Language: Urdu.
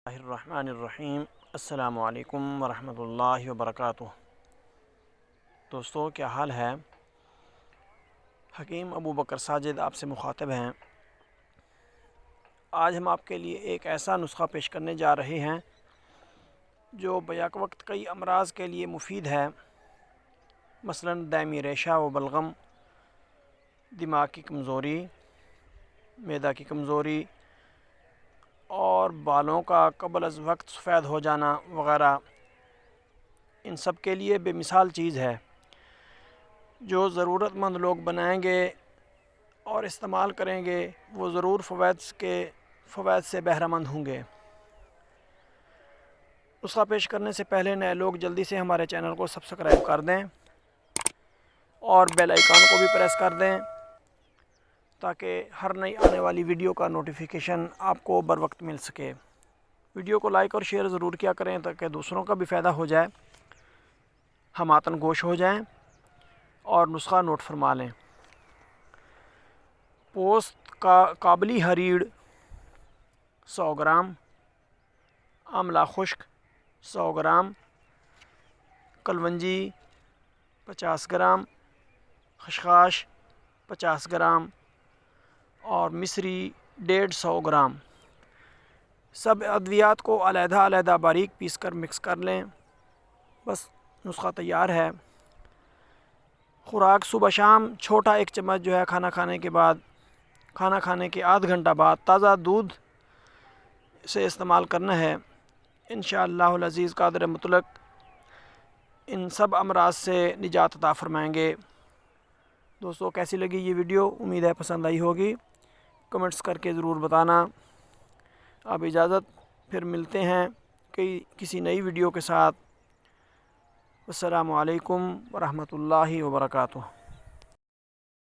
الرحمن الرحیم السلام علیکم ورحمۃ اللہ وبرکاتہ۔ دوستو، کیا حال ہے؟ حکیم ابو بکر ساجد آپ سے مخاطب ہیں۔ آج ہم آپ کے لیے ایک ایسا نسخہ پیش کرنے جا رہے ہیں جو بیک وقت کئی امراض کے لیے مفید ہے، مثلا دائمی ریشہ و بلغم، دماغ کی کمزوری، معدہ کی کمزوری اور بالوں کا قبل از وقت سفید ہو جانا وغیرہ، ان سب کے لیے بے مثال چیز ہے جو ضرورت مند لوگ بنائیں گے اور استعمال کریں گے، وہ ضرور فوائد سے بہرہ مند ہوں گے۔ نسخہ پیش کرنے سے پہلے نئے لوگ جلدی سے ہمارے چینل کو سبسکرائب کر دیں اور بیل آئیکن کو بھی پریس کر دیں تاکہ ہر نئی آنے والی ویڈیو کا نوٹیفیکیشن آپ کو بر وقت مل سکے۔ ویڈیو کو لائک اور شیئر ضرور کیا کریں تاکہ دوسروں کا بھی فائدہ ہو جائے، ہم آتن گوش ہو جائیں اور نسخہ نوٹ فرما لیں۔ پوست کا کابلی ہریڑ 100 گرام، آملہ خشک 100 گرام، کلونجی 50 گرام، خشخاش 50 گرام اور مصری 150 گرام۔ سب ادویات کو علیحدہ علیحدہ باریک پیس کر مکس کر لیں، بس نسخہ تیار ہے۔ خوراک صبح شام چھوٹا 1 چمچ جو ہے کھانا کھانے کے بعد، کھانا کھانے کے آدھ گھنٹہ بعد تازہ دودھ سے استعمال کرنا ہے۔ انشاءاللہ العزیز قادر مطلق ان سب امراض سے نجات عطا فرمائیں گے۔ دوستو، کیسی لگی یہ ویڈیو؟ امید ہے پسند آئی ہوگی، کمنٹس کر کے ضرور بتانا۔ اب اجازت، پھر ملتے ہیں کسی نئی ویڈیو کے ساتھ۔ السلام علیکم ورحمۃ اللہ وبرکاتہ۔